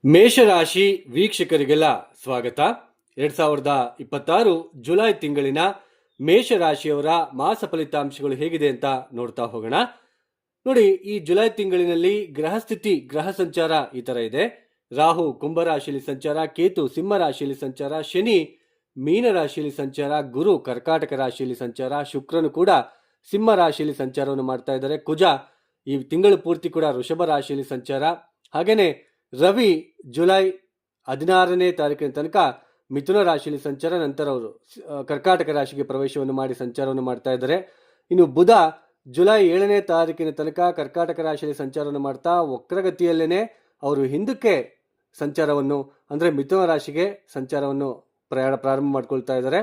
ಮೇಷರಾಶಿ ವೀಕ್ಷಕರಿಗೆಲ್ಲ ಸ್ವಾಗತ. 2026 ಜುಲೈ ತಿಂಗಳಿನ ಮೇಷರಾಶಿಯವರ ಮಾಸ ಫಲಿತಾಂಶಗಳು ಹೇಗಿದೆ ಅಂತ ನೋಡ್ತಾ ಹೋಗೋಣ. ನೋಡಿ, ಈ ಜುಲೈ ತಿಂಗಳಿನಲ್ಲಿ ಗ್ರಹಸ್ಥಿತಿ ಗ್ರಹ ಸಂಚಾರ ಈ ತರ ಇದೆ. ರಾಹು ಕುಂಭ ರಾಶಿಯಲ್ಲಿ ಸಂಚಾರ, ಕೇತು ಸಿಂಹ ರಾಶಿಯಲ್ಲಿ ಸಂಚಾರ, ಶನಿ ಮೀನ ರಾಶಿಯಲ್ಲಿ ಸಂಚಾರ, ಗುರು ಕರ್ಕಾಟಕ ರಾಶಿಯಲ್ಲಿ ಸಂಚಾರ, ಶುಕ್ರನು ಕೂಡ ಸಿಂಹ ರಾಶಿಯಲ್ಲಿ ಸಂಚಾರವನ್ನು ಮಾಡ್ತಾ ಇದ್ದಾರೆ. ಕುಜ ಈ ತಿಂಗಳು ಪೂರ್ತಿ ಕೂಡ ವೃಷಭ ರಾಶಿಯಲ್ಲಿ ಸಂಚಾರ. ಹಾಗೇನೆ ರವಿ ಜುಲೈ 16ನೇ ತಾರೀಕಿನ ತನಕ ಮಿಥುನ ರಾಶಿಯಲ್ಲಿ ಸಂಚಾರ, ನಂತರ ಅವರು ಕರ್ಕಾಟಕ ರಾಶಿಗೆ ಪ್ರವೇಶವನ್ನು ಮಾಡಿ ಸಂಚಾರವನ್ನು ಮಾಡ್ತಾ ಇದ್ದಾರೆ. ಇನ್ನು ಬುಧ ಜುಲೈ 7ನೇ ತಾರೀಕಿನ ತನಕ ಕರ್ಕಾಟಕ ರಾಶಿಯಲ್ಲಿ ಸಂಚಾರವನ್ನು ಮಾಡ್ತಾ ವಕ್ರಗತಿಯಲ್ಲೇನೆ ಅವರು ಹಿಂದಕ್ಕೆ ಸಂಚಾರವನ್ನು ಅಂದರೆ ಮಿಥುನ ರಾಶಿಗೆ ಸಂಚಾರವನ್ನು ಪ್ರಾರಂಭ ಮಾಡ್ಕೊಳ್ತಾ ಇದ್ದಾರೆ.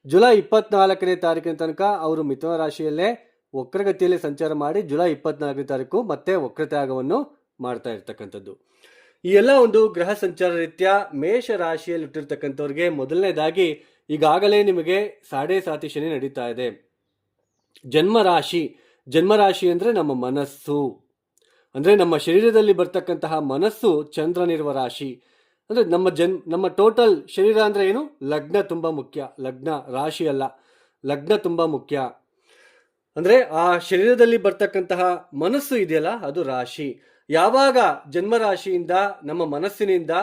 ಜುಲೈ 24ನೇ ತಾರೀಕಿನ ತನಕ ಅವರು ಮಿಥುನ ರಾಶಿಯಲ್ಲೇ ವಕ್ರಗತಿಯಲ್ಲಿ ಸಂಚಾರ ಮಾಡಿ ಜುಲೈ 24ನೇ ತಾರೀಕು ಮತ್ತೆ ವಕ್ರತ್ಯಾಗವನ್ನು ಮಾಡ್ತಾ ಇರ್ತಕ್ಕಂಥದ್ದು. ಈ ಎಲ್ಲ ಒಂದು ಗ್ರಹ ಸಂಚಾರ ರೀತ್ಯ ಮೇಷ ರಾಶಿಯಲ್ಲಿ ಹುಟ್ಟಿರ್ತಕ್ಕಂಥವ್ರಿಗೆ ಮೊದಲನೇದಾಗಿ ಈಗಾಗಲೇ ನಿಮಗೆ ಸಾಡೆ ಸಾತಿ ಶನಿ ನಡೀತಾ ಇದೆ. ಜನ್ಮರಾಶಿ ಅಂದ್ರೆ ನಮ್ಮ ಮನಸ್ಸು, ಅಂದ್ರೆ ನಮ್ಮ ಶರೀರದಲ್ಲಿ ಬರ್ತಕ್ಕಂತಹ ಮನಸ್ಸು ಚಂದ್ರನಿರುವ ರಾಶಿ. ಅಂದ್ರೆ ನಮ್ಮ ಟೋಟಲ್ ಶರೀರ ಅಂದ್ರೆ ಏನು? ಲಗ್ನ ತುಂಬಾ ಮುಖ್ಯ. ಲಗ್ನ ರಾಶಿ ಅಲ್ಲ, ಲಗ್ನ ತುಂಬಾ ಮುಖ್ಯ. ಅಂದ್ರೆ ಆ ಶರೀರದಲ್ಲಿ ಬರ್ತಕ್ಕಂತಹ ಮನಸ್ಸು ಇದೆಯಲ್ಲ, ಅದು ರಾಶಿ. ಯಾವಾಗ ಜನ್ಮ ರಾಶಿಯಿಂದ ನಮ್ಮ ಮನಸ್ಸಿನಿಂದ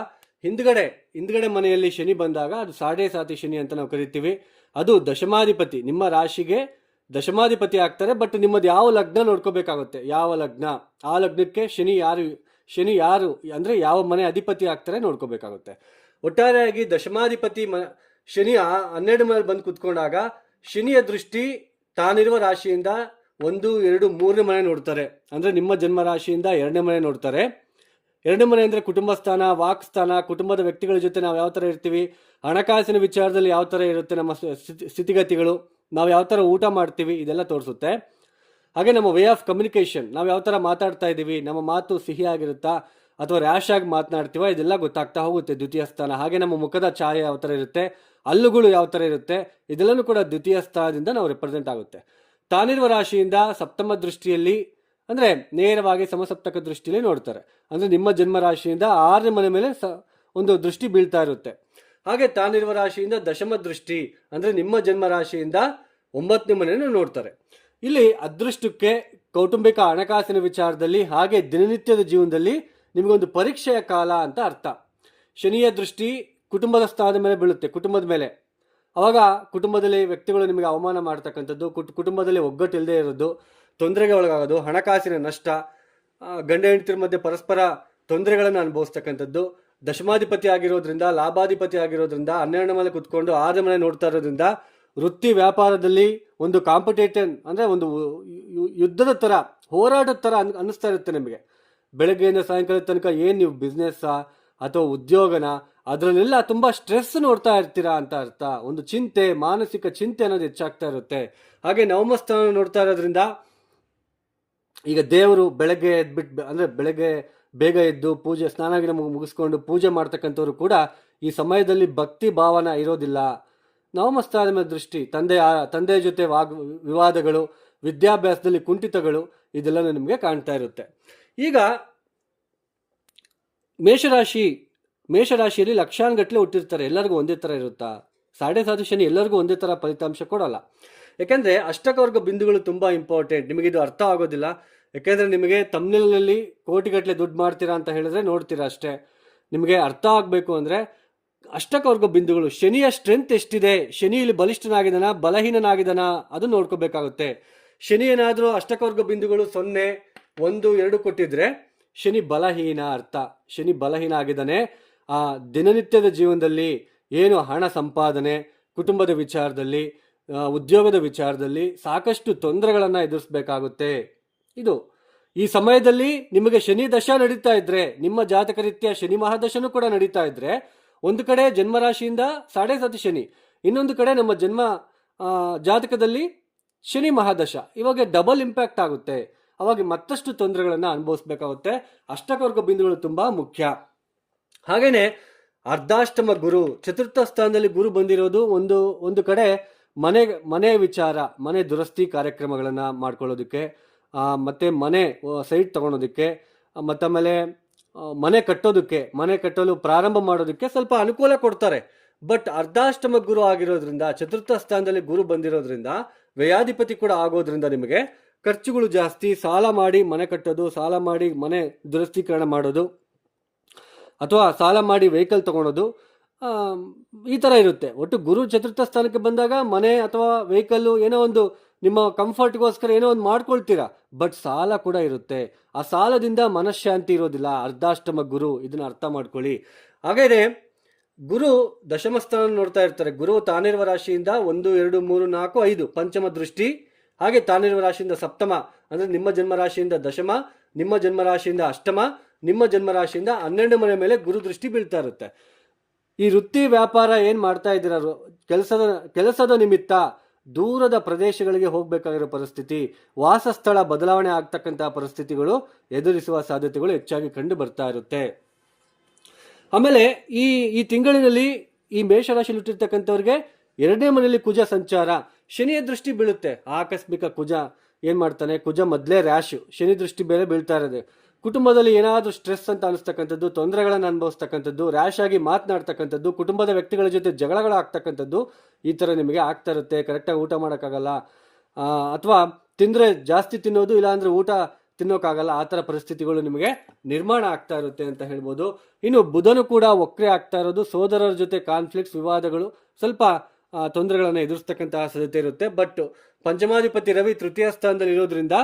ಹಿಂದ್ಗಡೆ ಮನೆಯಲ್ಲಿ ಶನಿ ಬಂದಾಗ ಅದು ಸಾಡೆ ಸಾತಿ ಶನಿ ಅಂತ ನಾವು ಕರಿತೀವಿ. ಅದು ದಶಮಾಧಿಪತಿ, ನಿಮ್ಮ ರಾಶಿಗೆ ದಶಮಾಧಿಪತಿ ಆಗ್ತಾರೆ. ಬಟ್ ನಿಮ್ಮದು ಯಾವ ಲಗ್ನ ನೋಡ್ಕೋಬೇಕಾಗುತ್ತೆ, ಯಾವ ಲಗ್ನ, ಆ ಲಗ್ನಕ್ಕೆ ಶನಿ ಯಾರು ಅಂದ್ರೆ ಯಾವ ಮನೆ ಅಧಿಪತಿ ಆಗ್ತಾರೆ ನೋಡ್ಕೋಬೇಕಾಗುತ್ತೆ. ಒಟ್ಟಾರೆಯಾಗಿ ದಶಮಾಧಿಪತಿ ಶನಿ 12 ಮನೆ ಬಂದು ಕುತ್ಕೊಂಡಾಗ ಶನಿಯ ದೃಷ್ಟಿ ತಾನಿರುವ ರಾಶಿಯಿಂದ 1, 2, 3ನೇ ಮನೆ ನೋಡ್ತಾರೆ. ಅಂದ್ರೆ ನಿಮ್ಮ ಜನ್ಮ ರಾಶಿಯಿಂದ 2ನೇ ಮನೆ ನೋಡ್ತಾರೆ. 2ನೇ ಮನೆ ಅಂದ್ರೆ ಕುಟುಂಬ ಸ್ಥಾನ, ವಾಕ್ ಸ್ಥಾನ, ಕುಟುಂಬದ ವ್ಯಕ್ತಿಗಳ ಜೊತೆ ನಾವು ಯಾವ ತರ ಇರ್ತೀವಿ, ಹಣಕಾಸಿನ ವಿಚಾರದಲ್ಲಿ ಯಾವ ತರ ಇರುತ್ತೆ ನಮ್ಮ ಸ್ಥಿತಿಗತಿಗಳು, ನಾವು ಯಾವ ತರ ಊಟ ಮಾಡ್ತೀವಿ, ಇದೆಲ್ಲ ತೋರಿಸುತ್ತೆ. ಹಾಗೆ ನಮ್ಮ ವೇ ಆಫ್ ಕಮ್ಯುನಿಕೇಶನ್, ನಾವು ಯಾವ ತರ ಮಾತಾಡ್ತಾ ಇದ್ದೀವಿ, ನಮ್ಮ ಮಾತು ಸಿಹಿಯಾಗಿರುತ್ತಾ ಅಥವಾ ರ್ಯಾಶ್ ಆಗಿ ಮಾತನಾಡ್ತೀವ, ಇದೆಲ್ಲ ಗೊತ್ತಾಗ್ತಾ ಹೋಗುತ್ತೆ ದ್ವಿತೀಯ ಸ್ಥಾನ. ಹಾಗೆ ನಮ್ಮ ಮುಖದ ಛಾಯೆ ಯಾವ ತರ ಇರುತ್ತೆ, ಹಲ್ಲುಗಳು ಯಾವ ತರ ಇರುತ್ತೆ, ಇದೆಲ್ಲನೂ ಕೂಡ ದ್ವಿತೀಯ ಸ್ಥಾನದಿಂದ ನಾವು ರೆಪ್ರೆಸೆಂಟ್ ಆಗುತ್ತೆ. ತಾನಿರುವ ರಾಶಿಯಿಂದ ಸಪ್ತಮ ದೃಷ್ಟಿಯಲ್ಲಿ ಅಂದ್ರೆ ನೇರವಾಗಿ ಸಮಸಪ್ತಕ ದೃಷ್ಟಿಯಲ್ಲಿ ನೋಡ್ತಾರೆ. ಅಂದ್ರೆ ನಿಮ್ಮ ಜನ್ಮ ರಾಶಿಯಿಂದ 6ನೇ ಮನೆ ಮೇಲೆ ಒಂದು ದೃಷ್ಟಿ ಬೀಳ್ತಾ ಇರುತ್ತೆ. ಹಾಗೆ ತಾನಿರುವ ರಾಶಿಯಿಂದ ದಶಮ ದೃಷ್ಟಿ ಅಂದ್ರೆ ನಿಮ್ಮ ಜನ್ಮ ರಾಶಿಯಿಂದ 9ನೇ ಮನೆಯನ್ನು ನೋಡ್ತಾರೆ. ಇಲ್ಲಿ ಅದೃಷ್ಟಕ್ಕೆ ಕೌಟುಂಬಿಕ ಹಣಕಾಸಿನ ವಿಚಾರದಲ್ಲಿ ಹಾಗೆ ದಿನನಿತ್ಯದ ಜೀವನದಲ್ಲಿ ನಿಮಗೊಂದು ಪರೀಕ್ಷೆಯ ಕಾಲ ಅಂತ ಅರ್ಥ. ಶನಿಯ ದೃಷ್ಟಿ ಕುಟುಂಬದ ಸ್ಥಾನದ ಮೇಲೆ ಬೀಳುತ್ತೆ, ಕುಟುಂಬದ ಮೇಲೆ. ಅವಾಗ ಕುಟುಂಬದಲ್ಲಿ ವ್ಯಕ್ತಿಗಳು ನಿಮಗೆ ಅವಮಾನ ಮಾಡ್ತಕ್ಕಂಥದ್ದು, ಕುಟುಂಬದಲ್ಲಿ ಒಗ್ಗಟ್ಟಿಲ್ಲದೆ ಇರೋದು, ತೊಂದರೆಗೆ ಒಳಗಾಗೋದು, ಹಣಕಾಸಿನ ನಷ್ಟ, ಗಂಡ ಹೆಂಡತಿರ ಮಧ್ಯೆ ಪರಸ್ಪರ ತೊಂದರೆಗಳನ್ನು ಅನುಭವಿಸ್ತಕ್ಕಂಥದ್ದು. ದಶಮಾಧಿಪತಿ ಆಗಿರೋದ್ರಿಂದ, ಲಾಭಾಧಿಪತಿ ಆಗಿರೋದ್ರಿಂದ, 12ನೇ ಮನೆ ಕುತ್ಕೊಂಡು 6ನೇ ಮನೆ ನೋಡ್ತಾ ಇರೋದ್ರಿಂದ ವೃತ್ತಿ ವ್ಯಾಪಾರದಲ್ಲಿ ಒಂದು ಕಾಂಪಿಟೇಷನ್ ಅಂದ್ರೆ ಒಂದು ಯುದ್ಧದ ತರ, ಹೋರಾಟದ ತರ ಅನ್ನಿಸ್ತಾ ಇರುತ್ತೆ ನಿಮಗೆ. ಬೆಳಗ್ಗೆಯಿಂದ ಸಾಯಂಕಾಲದ ತನಕ ನೀವು ಬಿಸ್ನೆಸ್ಸಾ ಅಥವಾ ಉದ್ಯೋಗನ, ಅದರಲ್ಲೆಲ್ಲ ತುಂಬಾ ಸ್ಟ್ರೆಸ್ ನೋಡ್ತಾ ಇರ್ತೀರಾ ಅಂತ ಅರ್ಥ. ಒಂದು ಚಿಂತೆ, ಮಾನಸಿಕ ಚಿಂತೆ ಅನ್ನೋದು ಹೆಚ್ಚಾಗ್ತಾ ಇರುತ್ತೆ. ಹಾಗೆ ನವಮಸ್ಥಾನ ನೋಡ್ತಾ ಇರೋದ್ರಿಂದ ಈಗ ದೇವರು ಬೆಳಗ್ಗೆ ಎದ್ಬಿಟ್ಟು ಅಂದ್ರೆ ಬೆಳಗ್ಗೆ ಬೇಗ ಎದ್ದು ಪೂಜೆ ಸ್ನಾನ ಮುಗಿಸ್ಕೊಂಡು ಪೂಜೆ ಮಾಡ್ತಕ್ಕಂಥವ್ರು ಕೂಡ ಈ ಸಮಯದಲ್ಲಿ ಭಕ್ತಿ ಭಾವನ ಇರೋದಿಲ್ಲ. ನವಮಸ್ಥಾನದ ಮೇಲೆ ದೃಷ್ಟಿ, ತಂದೆಯ ಜೊತೆ ವಿವಾದಗಳು, ವಿದ್ಯಾಭ್ಯಾಸದಲ್ಲಿ ಕುಂಠಿತಗಳು, ಇದೆಲ್ಲ ನಿಮಗೆ ಕಾಣ್ತಾ ಇರುತ್ತೆ. ಈಗ ಮೇಷರಾಶಿಯಲ್ಲಿ ಲಕ್ಷಾನುಗಟ್ಟಲೆ ಹುಟ್ಟಿರ್ತಾರೆ. ಎಲ್ಲರಿಗೂ ಒಂದೇ ತರ ಇರುತ್ತಾ? ಸಾಡೆ ಸಾತಿ ಶನಿ ಎಲ್ಲರಿಗೂ ಒಂದೇ ತರ ಫಲಿತಾಂಶ ಕೊಡಲ್ಲ. ಯಾಕೆಂದ್ರೆ ಅಷ್ಟಕವರ್ಗ ಬಿಂದುಗಳು ತುಂಬಾ ಇಂಪಾರ್ಟೆಂಟ್. ನಿಮಗೆ ಇದು ಅರ್ಥ ಆಗೋದಿಲ್ಲ. ಯಾಕೆಂದ್ರೆ ನಿಮಗೆ ತಮ್ನೆಲ್ನಲ್ಲಿ ಕೋಟಿಗಟ್ಟಲೆ ದುಡ್ಡು ಮಾಡ್ತೀರಾ ಅಂತ ಹೇಳಿದ್ರೆ ನೋಡ್ತೀರಾ ಅಷ್ಟೇ. ನಿಮಗೆ ಅರ್ಥ ಆಗ್ಬೇಕು ಅಂದ್ರೆ ಅಷ್ಟಕವರ್ಗ ಬಿಂದುಗಳು, ಶನಿಯ ಸ್ಟ್ರೆಂತ್ ಎಷ್ಟಿದೆ, ಶನಿ ಇಲ್ಲಿ ಬಲಿಷ್ಠನಾಗಿದ್ದಾನ ಬಲಹೀನನಾಗಿದ್ದಾನ, ಅದು ನೋಡ್ಕೋಬೇಕಾಗುತ್ತೆ. ಶನಿ ಏನಾದ್ರೂ ಅಷ್ಟಕವರ್ಗ ಬಿಂದುಗಳು 0, 1, 2 ಕೊಟ್ಟಿದ್ರೆ ಶನಿ ಬಲಹೀನ ಅರ್ಥ. ಶನಿ ಬಲಹೀನ ಆಗಿದ್ದಾನೆ. ಆ ದಿನನಿತ್ಯದ ಜೀವನದಲ್ಲಿ ಏನು ಹಣ ಸಂಪಾದನೆ, ಕುಟುಂಬದ ವಿಚಾರದಲ್ಲಿ, ಉದ್ಯೋಗದ ವಿಚಾರದಲ್ಲಿ ಸಾಕಷ್ಟು ತೊಂದರೆಗಳನ್ನ ಎದುರಿಸಬೇಕಾಗುತ್ತೆ. ಇದು ಈ ಸಮಯದಲ್ಲಿ ನಿಮಗೆ ಶನಿ ದಶ ನಡೀತಾ ಇದ್ರೆ, ನಿಮ್ಮ ಜಾತಕ ರೀತ್ಯ ಶನಿ ಮಹಾದಶನೂ ಕೂಡ ನಡೀತಾ ಇದ್ರೆ, ಒಂದು ಕಡೆ ಜನ್ಮರಾಶಿಯಿಂದ ಸಾಡೆ ಸಾತಿ ಶನಿ, ಇನ್ನೊಂದು ಕಡೆ ನಮ್ಮ ಜನ್ಮ ಜಾತಕದಲ್ಲಿ ಶನಿ ಮಹಾದಶ, ಇವಾಗ ಡಬಲ್ ಇಂಪ್ಯಾಕ್ಟ್ ಆಗುತ್ತೆ. ಅವಾಗ ಮತ್ತಷ್ಟು ತೊಂದರೆಗಳನ್ನ ಅನುಭವಿಸ್ಬೇಕಾಗುತ್ತೆ. ಅಷ್ಟಕವರ್ಗ ಬಿಂದುಗಳು ತುಂಬಾ ಮುಖ್ಯ. ಹಾಗೇನೆ ಅರ್ಧಾಷ್ಟಮ ಗುರು, ಚತುರ್ಥ ಸ್ಥಾನದಲ್ಲಿ ಗುರು ಬಂದಿರೋದು ಒಂದು ಕಡೆ ಮನೆ ವಿಚಾರ, ಮನೆ ದುರಸ್ತಿ ಕಾರ್ಯಕ್ರಮಗಳನ್ನ ಮಾಡ್ಕೊಳ್ಳೋದಕ್ಕೆ, ಮತ್ತೆ ಮನೆ ಸೈಟ್ ತಗೊಳೋದಕ್ಕೆ, ಮತ್ತಾಮೇಲೆ ಮನೆ ಕಟ್ಟಲು ಪ್ರಾರಂಭ ಮಾಡೋದಕ್ಕೆ ಸ್ವಲ್ಪ ಅನುಕೂಲ ಕೊಡ್ತಾರೆ. ಬಟ್ ಅರ್ಧಾಷ್ಟಮ ಗುರು ಆಗಿರೋದ್ರಿಂದ, ಚತುರ್ಥ ಸ್ಥಾನದಲ್ಲಿ ಗುರು ಬಂದಿರೋದ್ರಿಂದ, ವ್ಯಯಾಧಿಪತಿ ಕೂಡ ಆಗೋದ್ರಿಂದ ನಿಮಗೆ ಖರ್ಚುಗಳು ಜಾಸ್ತಿ. ಸಾಲ ಮಾಡಿ ಮನೆ ಕಟ್ಟೋದು, ಸಾಲ ಮಾಡಿ ಮನೆ ದುರಸ್ತೀಕರಣ ಮಾಡೋದು, ಅಥವಾ ಸಾಲ ಮಾಡಿ ವೆಹಿಕಲ್ ತಗೊಳೋದು, ಈ ಥರ ಇರುತ್ತೆ. ಒಟ್ಟು ಗುರು ಚತುರ್ಥ ಸ್ಥಾನಕ್ಕೆ ಬಂದಾಗ ಮನೆ ಅಥವಾ ವೆಹಿಕಲ್ಲು ಏನೋ ಒಂದು ನಿಮ್ಮ ಕಂಫರ್ಟ್ಗೋಸ್ಕರ ಏನೋ ಒಂದು ಮಾಡ್ಕೊಳ್ತೀರಾ, ಬಟ್ ಸಾಲ ಕೂಡ ಇರುತ್ತೆ. ಆ ಸಾಲದಿಂದ ಮನಃಶಾಂತಿ ಇರೋದಿಲ್ಲ. ಅರ್ಧಾಷ್ಟಮ ಗುರು, ಇದನ್ನ ಅರ್ಥ ಮಾಡ್ಕೊಳ್ಳಿ. ಹಾಗೇನೆ ಗುರು ದಶಮ ಸ್ಥಾನ ನೋಡ್ತಾ ಇರ್ತಾರೆ. ಗುರು ತಾನಿರುವ ರಾಶಿಯಿಂದ 1, 2, 3, 4, 5 ಪಂಚಮ ದೃಷ್ಟಿ, ಹಾಗೆ ತಾನಿರುವ ರಾಶಿಯಿಂದ ಸಪ್ತಮ ಅಂದ್ರೆ ನಿಮ್ಮ ಜನ್ಮ ರಾಶಿಯಿಂದ ದಶಮ, ನಿಮ್ಮ ಜನ್ಮ ರಾಶಿಯಿಂದ ಅಷ್ಟಮ, ನಿಮ್ಮ ಜನ್ಮ ರಾಶಿಯಿಂದ 12 ಮನೆ ಮೇಲೆ ಗುರು ದೃಷ್ಟಿ ಬೀಳ್ತಾ ಇರುತ್ತೆ. ಈ ವೃತ್ತಿ ವ್ಯಾಪಾರ ಏನ್ ಮಾಡ್ತಾ ಇದ್ದೀರ, ಕೆಲಸದ ನಿಮಿತ್ತ ದೂರದ ಪ್ರದೇಶಗಳಿಗೆ ಹೋಗಬೇಕಾಗಿರೋ ಪರಿಸ್ಥಿತಿ, ವಾಸಸ್ಥಳ ಬದಲಾವಣೆ ಆಗ್ತಕ್ಕಂತಹ ಪರಿಸ್ಥಿತಿಗಳು ಎದುರಿಸುವ ಸಾಧ್ಯತೆಗಳು ಹೆಚ್ಚಾಗಿ ಕಂಡು ಬರ್ತಾ ಇರುತ್ತೆ. ಆಮೇಲೆ ಈ ತಿಂಗಳಿನಲ್ಲಿ ಈ ಮೇಷರಾಶಿಯಲ್ಲಿ ಹುಟ್ಟಿರ್ತಕ್ಕಂಥವ್ರಿಗೆ 2ನೇ ಮನೆಯಲ್ಲಿ ಕುಜ ಸಂಚಾರ, ಶನಿಯ ದೃಷ್ಟಿ ಬೀಳುತ್ತೆ. ಆಕಸ್ಮಿಕ ಕುಜ ಏನ್ ಮಾಡ್ತಾನೆ, ಕುಜ ಮೊದಲೇ ರ್ಯಾಶ್, ಶನಿ ದೃಷ್ಟಿ ಬೇರೆ ಬೀಳ್ತಾ ಇರೋದು. ಕುಟುಂಬದಲ್ಲಿ ಏನಾದರೂ ಸ್ಟ್ರೆಸ್ ಅಂತ ಅನಿಸ್ತಕ್ಕಂಥದ್ದು, ತೊಂದರೆಗಳನ್ನು ಅನುಭವಿಸ್ತಕ್ಕಂಥದ್ದು, ರ್ಯಾಶ್ ಆಗಿ ಮಾತನಾಡ್ತಕ್ಕಂಥದ್ದು, ಕುಟುಂಬದ ವ್ಯಕ್ತಿಗಳ ಜೊತೆ ಜಗಳಗಳಾಗ್ತಕ್ಕಂಥದ್ದು, ಈ ಥರ ನಿಮಗೆ ಆಗ್ತಾ ಇರುತ್ತೆ. ಕರೆಕ್ಟಾಗಿ ಊಟ ಮಾಡೋಕ್ಕಾಗಲ್ಲ, ಅಥವಾ ತಿಂದರೆ ಜಾಸ್ತಿ ತಿನ್ನೋದು, ಇಲ್ಲಾಂದ್ರೆ ಊಟ ತಿನ್ನೋಕ್ಕಾಗಲ್ಲ, ಆ ಥರ ಪರಿಸ್ಥಿತಿಗಳು ನಿಮಗೆ ನಿರ್ಮಾಣ ಆಗ್ತಾ ಇರುತ್ತೆ ಅಂತ ಹೇಳ್ಬೋದು. ಇನ್ನು ಬುಧನು ಕೂಡ ವಕ್ರೆ ಆಗ್ತಾ ಇರೋದು, ಸೋದರರ ಜೊತೆ ಕಾನ್ಫ್ಲಿಕ್ಟ್ಸ್, ವಿವಾದಗಳು, ಸ್ವಲ್ಪ ತೊಂದರೆಗಳನ್ನು ಎದುರಿಸ್ತಕ್ಕಂತಹ ಸಾಧ್ಯತೆ ಇರುತ್ತೆ. ಬಟ್ ಪಂಚಮಾಧಿಪತಿ ರವಿ ತೃತೀಯ ಸ್ಥಾನದಲ್ಲಿ ಇರೋದ್ರಿಂದ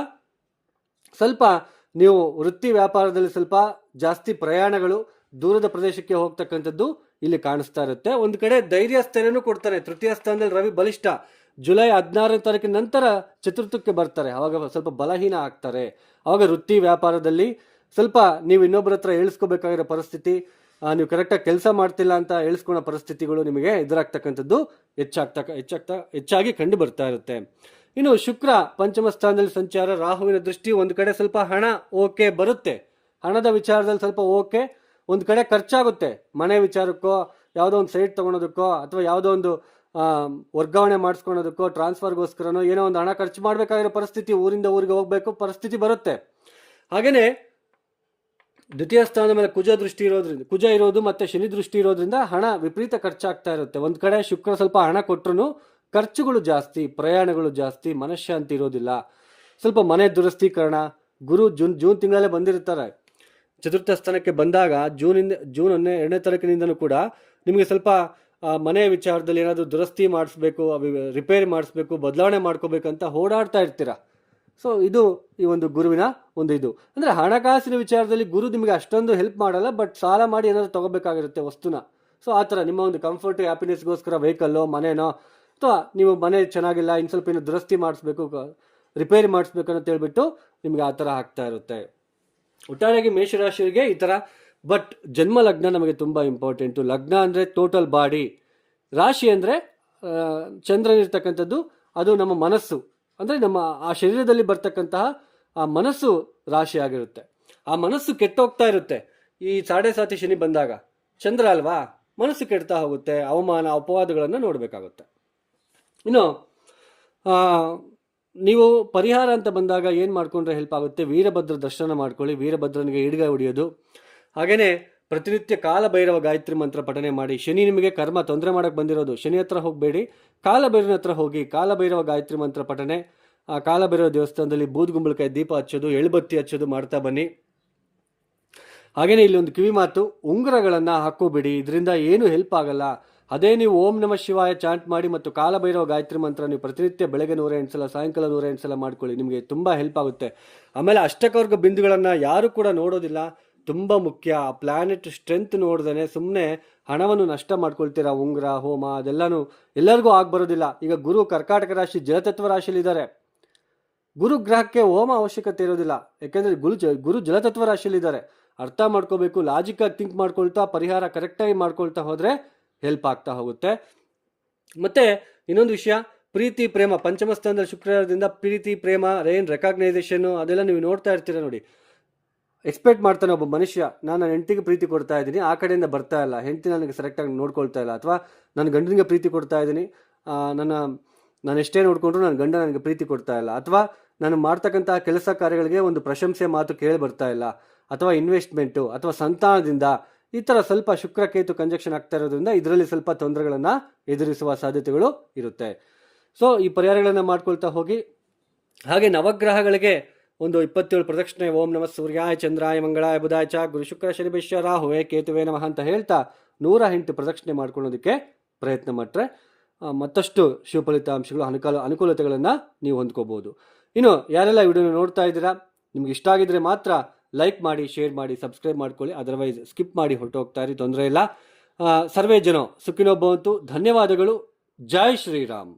ಸ್ವಲ್ಪ ನೀವು ವೃತ್ತಿ ವ್ಯಾಪಾರದಲ್ಲಿ ಸ್ವಲ್ಪ ಜಾಸ್ತಿ ಪ್ರಯಾಣಗಳು, ದೂರದ ಪ್ರದೇಶಕ್ಕೆ ಹೋಗ್ತಕ್ಕಂಥದ್ದು ಇಲ್ಲಿ ಕಾಣಿಸ್ತಾ ಇರುತ್ತೆ. ಒಂದು ಕಡೆ ಧೈರ್ಯ ಸ್ಥೈರ್ಯನೂ ಕೊಡ್ತಾರೆ. ತೃತೀಯ ಸ್ಥಾನದಲ್ಲಿ ರವಿ ಬಲಿಷ್ಠ. ಜುಲೈ 16ನೇ ತಾರೀಕಿನ ನಂತರ ಚತುರ್ಥಕ್ಕೆ ಬರ್ತಾರೆ, ಅವಾಗ ಸ್ವಲ್ಪ ಬಲಹೀನ ಆಗ್ತಾರೆ. ಅವಾಗ ವೃತ್ತಿ ವ್ಯಾಪಾರದಲ್ಲಿ ಸ್ವಲ್ಪ ನೀವು ಇನ್ನೊಬ್ಬರ ಹತ್ರ ಹೇಳಿಸ್ಕೋಬೇಕಾಗಿರೋ ಪರಿಸ್ಥಿತಿ, ನೀವು ಕರೆಕ್ಟಾಗಿ ಕೆಲಸ ಮಾಡ್ತಿಲ್ಲ ಅಂತ ಹೇಳಿಸ್ಕೊಳೋ ಪರಿಸ್ಥಿತಿಗಳು ನಿಮಗೆ ಎದುರಾಗ್ತಕ್ಕಂಥದ್ದು ಹೆಚ್ಚಾಗಿ ಕಂಡು ಬರ್ತಾ ಇರುತ್ತೆ. ಇನ್ನು ಶುಕ್ರ ಪಂಚಮ ಸ್ಥಾನದಲ್ಲಿ ಸಂಚಾರ, ರಾಹುವಿನ ದೃಷ್ಟಿ. ಒಂದು ಕಡೆ ಸ್ವಲ್ಪ ಹಣ ಓಕೆ ಬರುತ್ತೆ, ಹಣದ ವಿಚಾರದಲ್ಲಿ ಸ್ವಲ್ಪ ಓಕೆ. ಒಂದು ಕಡೆ ಖರ್ಚಾಗುತ್ತೆ, ಮನೆ ವಿಚಾರಕ್ಕೋ, ಯಾವುದೋ ಒಂದು ಸೈಟ್ ತೊಗೊಳೋದಕ್ಕೋ, ಅಥವಾ ಯಾವುದೋ ಒಂದು ವರ್ಗಾವಣೆ ಮಾಡಿಸ್ಕೊಳೋದಕ್ಕೋ, ಟ್ರಾನ್ಸ್ಫರ್ಗೋಸ್ಕರನೋ ಏನೋ ಒಂದು ಹಣ ಖರ್ಚು ಮಾಡಬೇಕಾಗಿರೋ ಪರಿಸ್ಥಿತಿ, ಊರಿಂದ ಊರಿಗೆ ಹೋಗಬೇಕು ಪರಿಸ್ಥಿತಿ ಬರುತ್ತೆ. ಹಾಗೆಯೇ ದ್ವಿತೀಯ ಸ್ಥಾನದ ಮೇಲೆ ಕುಜ ಇರೋದು ಮತ್ತೆ ಶನಿ ದೃಷ್ಟಿ ಇರೋದ್ರಿಂದ ಹಣ ವಿಪರೀತ ಖರ್ಚಾಗ್ತಾ ಇರುತ್ತೆ. ಒಂದು ಕಡೆ ಶುಕ್ರ ಸ್ವಲ್ಪ ಹಣ ಕೊಟ್ಟರು ಖರ್ಚುಗಳು ಜಾಸ್ತಿ, ಪ್ರಯಾಣಗಳು ಜಾಸ್ತಿ, ಮನಃಶಾಂತಿ ಇರೋದಿಲ್ಲ. ಸ್ವಲ್ಪ ಮನೆ ದುರಸ್ತೀಕರಣ. ಗುರು ಜೂನ್ ತಿಂಗಳಲ್ಲೇ ಬಂದಿರ್ತಾರೆ. ಚತುರ್ಥ ಸ್ಥಾನಕ್ಕೆ ಬಂದಾಗ ಜೂನ್ 2ನೇ ತಾರೀಕಿನಿಂದನೂ ಕೂಡ ನಿಮಗೆ ಸ್ವಲ್ಪ ಮನೆ ವಿಚಾರದಲ್ಲಿ ಏನಾದರೂ ದುರಸ್ತಿ ಮಾಡಿಸ್ಬೇಕು, ರಿಪೇರಿ ಮಾಡಿಸ್ಬೇಕು, ಬದಲಾವಣೆ ಮಾಡ್ಕೋಬೇಕಂತ ಓಡಾಡ್ತಾ ಇರ್ತೀರ. ಸೊ ಇದು ಈ ಒಂದು ಗುರುವಿನ ಒಂದು ಇದು ಅಂದರೆ ಹಣಕಾಸಿನ ವಿಚಾರದಲ್ಲಿ ಗುರು ನಿಮಗೆ ಅಷ್ಟೊಂದು ಹೆಲ್ಪ್ ಮಾಡಲ್ಲ, ಬಟ್ ಸಾಲ ಮಾಡಿ ಏನಾದರೂ ತಗೋಬೇಕಾಗಿರುತ್ತೆ ವಸ್ತುನ. ಸೊ ಆ ಥರ ನಿಮ್ಮ ಒಂದು ಕಂಫರ್ಟ್, ಹ್ಯಾಪಿನೆಸ್ಗೋಸ್ಕರ ವೆಹಿಕಲ್ಲೋ, ಮನೆನೋ, ಅಥವಾ ನೀವು ಮನೆ ಚೆನ್ನಾಗಿಲ್ಲ, ಇನ್ನು ಸ್ವಲ್ಪ ಏನು ದುರಸ್ತಿ ಮಾಡಿಸ್ಬೇಕು, ರಿಪೇರಿ ಮಾಡಿಸ್ಬೇಕು ಅಂತ ಹೇಳ್ಬಿಟ್ಟು ನಿಮಗೆ ಆ ಥರ ಆಗ್ತಾ ಇರುತ್ತೆ. ಒಟ್ಟಾರೆಯಾಗಿ ಮೇಷರಾಶಿಯವರಿಗೆ ಈ ಥರ. ಬಟ್ ಜನ್ಮ ಲಗ್ನ ನಮಗೆ ತುಂಬ ಇಂಪಾರ್ಟೆಂಟು. ಲಗ್ನ ಅಂದರೆ ಟೋಟಲ್ ಬಾಡಿ, ರಾಶಿ ಅಂದರೆ ಚಂದ್ರನಿರ್ತಕ್ಕಂಥದ್ದು, ಅದು ನಮ್ಮ ಮನಸ್ಸು, ಅಂದರೆ ನಮ್ಮ ಆ ಶರೀರದಲ್ಲಿ ಬರ್ತಕ್ಕಂತಹ ಆ ಮನಸ್ಸು ರಾಶಿ ಆಗಿರುತ್ತೆ. ಆ ಮನಸ್ಸು ಕೆಟ್ಟೋಗ್ತಾ ಇರುತ್ತೆ. ಈ 7.5 ಶನಿ ಬಂದಾಗ ಚಂದ್ರ ಅಲ್ವಾ, ಮನಸ್ಸು ಕೆಡ್ತಾ ಹೋಗುತ್ತೆ, ಅವಮಾನ ಅಪವಾದಗಳನ್ನು ನೋಡಬೇಕಾಗುತ್ತೆ. ಇನ್ನು ನೀವು ಪರಿಹಾರ ಅಂತ ಬಂದಾಗ ಏನು ಮಾಡ್ಕೊಂಡ್ರೆ ಹೆಲ್ಪ್ ಆಗುತ್ತೆ, ವೀರಭದ್ರ ದರ್ಶನ ಮಾಡ್ಕೊಳ್ಳಿ, ವೀರಭದ್ರನಿಗೆ ಈಡ್ಗ ಹೊಡೆಯೋದು. ಹಾಗೆಯೇ ಪ್ರತಿನಿತ್ಯ ಕಾಲಭೈರವ ಗಾಯತ್ರಿ ಮಂತ್ರ ಪಠನೆ ಮಾಡಿ. ಶನಿ ನಿಮಗೆ ಕರ್ಮ ತೊಂದರೆ ಮಾಡೋಕ್ಕೆ ಬಂದಿರೋದು, ಶನಿ ಹತ್ರ ಹೋಗಬೇಡಿ, ಕಾಲಭೈರವನ ಹತ್ರ ಹೋಗಿ ಕಾಲಭೈರವ ಗಾಯತ್ರಿ ಮಂತ್ರ ಪಠನೆ. ಆ ಕಾಲಭೈರವ ದೇವಸ್ಥಾನದಲ್ಲಿ ಬೂದ್ಗುಂಬಳಕಾಯಿ ದೀಪ ಹಚ್ಚೋದು, ಎಳ್ಬತ್ತಿ ಹಚ್ಚೋದು ಮಾಡ್ತಾ ಬನ್ನಿ. ಹಾಗೆಯೇ ಇಲ್ಲಿ ಒಂದು ಕಿವಿ ಮಾತು, ಉಂಗುರಗಳನ್ನು ಹಾಕೋಬಿಡಿ, ಇದರಿಂದ ಏನು ಹೆಲ್ಪ್ ಆಗಲ್ಲ. ಅದೇ ನೀವು ಓಂ ನಮಃ ಶಿವಾಯ ಚಾಂಟ್ ಮಾಡಿ ಮತ್ತು ಕಾಲಭೈರವ ಗಾಯತ್ರಿ ಮಂತ್ರ ನೀವು ಪ್ರತಿನಿತ್ಯ ಬೆಳಗ್ಗೆ 108 ಸಲ, ಸಾಯಂಕಾಲ 108 ಸಲ ಮಾಡ್ಕೊಳ್ಳಿ, ನಿಮಗೆ ತುಂಬ ಹೆಲ್ಪ್ ಆಗುತ್ತೆ. ಆಮೇಲೆ ಅಷ್ಟಕವರ್ಗ ಬಿಂದುಗಳನ್ನು ಯಾರು ಕೂಡ ನೋಡೋದಿಲ್ಲ, ತುಂಬ ಮುಖ್ಯ. ಆ ಪ್ಲಾನೆಟ್ ಸ್ಟ್ರೆಂತ್ ನೋಡ್ದೇ ಸುಮ್ಮನೆ ಹಣವನ್ನು ನಷ್ಟ ಮಾಡ್ಕೊಳ್ತೀರಾ. ಉಂಗುರ, ಹೋಮ ಅದೆಲ್ಲನೂ ಎಲ್ಲರಿಗೂ ಆಗ್ಬರೋದಿಲ್ಲ. ಈಗ ಗುರು ಕರ್ಕಾಟಕ ರಾಶಿ ಜಲತತ್ವ ರಾಶಿಯಲ್ಲಿದ್ದಾರೆ. ಗುರು ಗ್ರಹಕ್ಕೆ ಹೋಮ ಅವಶ್ಯಕತೆ ಇರೋದಿಲ್ಲ, ಯಾಕೆಂದರೆ ಗುರು ಜಲತತ್ವ ರಾಶಿಯಲ್ಲಿದ್ದಾರೆ. ಅರ್ಥ ಮಾಡ್ಕೋಬೇಕು, ಲಾಜಿಕಾಗಿ ಥಿಂಕ್ ಮಾಡ್ಕೊಳ್ತಾ ಪರಿಹಾರ ಕರೆಕ್ಟಾಗಿ ಮಾಡ್ಕೊಳ್ತಾ ಹೋದರೆ ಹೆಲ್ಪ್ ಆಗ್ತಾ ಹೋಗುತ್ತೆ. ಮತ್ತು ಇನ್ನೊಂದು ವಿಷಯ, ಪ್ರೀತಿ ಪ್ರೇಮ ಪಂಚಮ ಸ್ಥಾನದಲ್ಲಿ ಶುಕ್ರದಿಂದ ಪ್ರೀತಿ ಪ್ರೇಮ ಏನು ರೆಕಾಗ್ನೈಸೇಷನ್ನು ಅದೆಲ್ಲ ನೀವು ನೋಡ್ತಾ ಇರ್ತೀರ ನೋಡಿ. ಎಕ್ಸ್ಪೆಕ್ಟ್ ಮಾಡ್ತಾನೆ ಒಬ್ಬ ಮನುಷ್ಯ, ನಾನು ನನ್ನ ಹೆಂಡತಿಗೆ ಪ್ರೀತಿ ಕೊಡ್ತಾ ಇದ್ದೀನಿ, ಆ ಕಡೆಯಿಂದ ಬರ್ತಾ ಇಲ್ಲ, ಹೆಂಡತಿ ನನಗೆ ಕರೆಕ್ಟಾಗಿ ನೋಡ್ಕೊಳ್ತಾ ಇಲ್ಲ, ಅಥವಾ ನನ್ನ ಗಂಡನಿಗೆ ಪ್ರೀತಿ ಕೊಡ್ತಾ ಇದ್ದೀನಿ, ನಾನು ಎಷ್ಟೇ ನೋಡಿಕೊಂಡ್ರು ನನ್ನ ಗಂಡ ನನಗೆ ಪ್ರೀತಿ ಕೊಡ್ತಾ ಇಲ್ಲ, ಅಥವಾ ನಾನು ಮಾಡ್ತಕ್ಕಂಥ ಕೆಲಸ ಕಾರ್ಯಗಳಿಗೆ ಒಂದು ಪ್ರಶಂಸೆ ಮಾತು ಕೇಳಿ ಬರ್ತಾ ಇಲ್ಲ, ಅಥವಾ ಇನ್ವೆಸ್ಟ್ಮೆಂಟು ಅಥವಾ ಸಂತಾನದಿಂದ ಈ ಥರ ಸ್ವಲ್ಪ ಶುಕ್ರಕೇತು ಕಂಜಕ್ಷನ್ ಆಗ್ತಾ ಇರೋದ್ರಿಂದ ಇದರಲ್ಲಿ ಸ್ವಲ್ಪ ತೊಂದರೆಗಳನ್ನು ಎದುರಿಸುವ ಸಾಧ್ಯತೆಗಳು ಇರುತ್ತೆ. ಸೊ ಈ ಪರಿಹಾರಗಳನ್ನು ಮಾಡ್ಕೊಳ್ತಾ ಹೋಗಿ. ಹಾಗೆ ನವಗ್ರಹಗಳಿಗೆ ಒಂದು 27 ಪ್ರದಕ್ಷಿಣೆ, ಓಂ ನಮಃ ಸೂರ್ಯಾಯ ಚಂದ್ರಾಯ ಮಂಗಳಾಯ ಬುಧಾಯ ಚ ಗುರು ಶುಕ್ರ ಶನಿ ಭೈಶ್ಯ ರಾಹುವೇ ಕೇತುವೆ ನಮಃ ಅಂತ ಹೇಳ್ತಾ 108 ಪ್ರದಕ್ಷಿಣೆ ಮಾಡ್ಕೊಳ್ಳೋದಕ್ಕೆ ಪ್ರಯತ್ನ ಮಾಡ್ರೆ ಮತ್ತಷ್ಟು ಶಿವ ಫಲಿತಾಂಶಗಳು ಅನುಕೂಲತೆಗಳನ್ನು ನೀವು ಹೊಂದ್ಕೋಬಹುದು. ಇನ್ನು ಯಾರೆಲ್ಲ ವಿಡಿಯೋನ ನೋಡ್ತಾ ಇದ್ದೀರಾ, ನಿಮ್ಗೆ ಇಷ್ಟ ಆಗಿದ್ರೆ ಮಾತ್ರ ಲೈಕ್ ಮಾಡಿ, ಶೇರ್ ಮಾಡಿ, ಸಬ್ಸ್ಕ್ರೈಬ್ ಮಾಡ್ಕೊಳ್ಳಿ. ಅದರ್ವೈಸ್ ಸ್ಕಿಪ್ ಮಾಡಿ ಹೊರಟೋಗ್ತಾ ಇರಿ, ತೊಂದರೆ ಇಲ್ಲ. ಸರ್ವೇ ಜನ ಸುಖಿನೋ ಭವಂತು. ಧನ್ಯವಾದಗಳು. ಜೈ ಶ್ರೀರಾಮ್.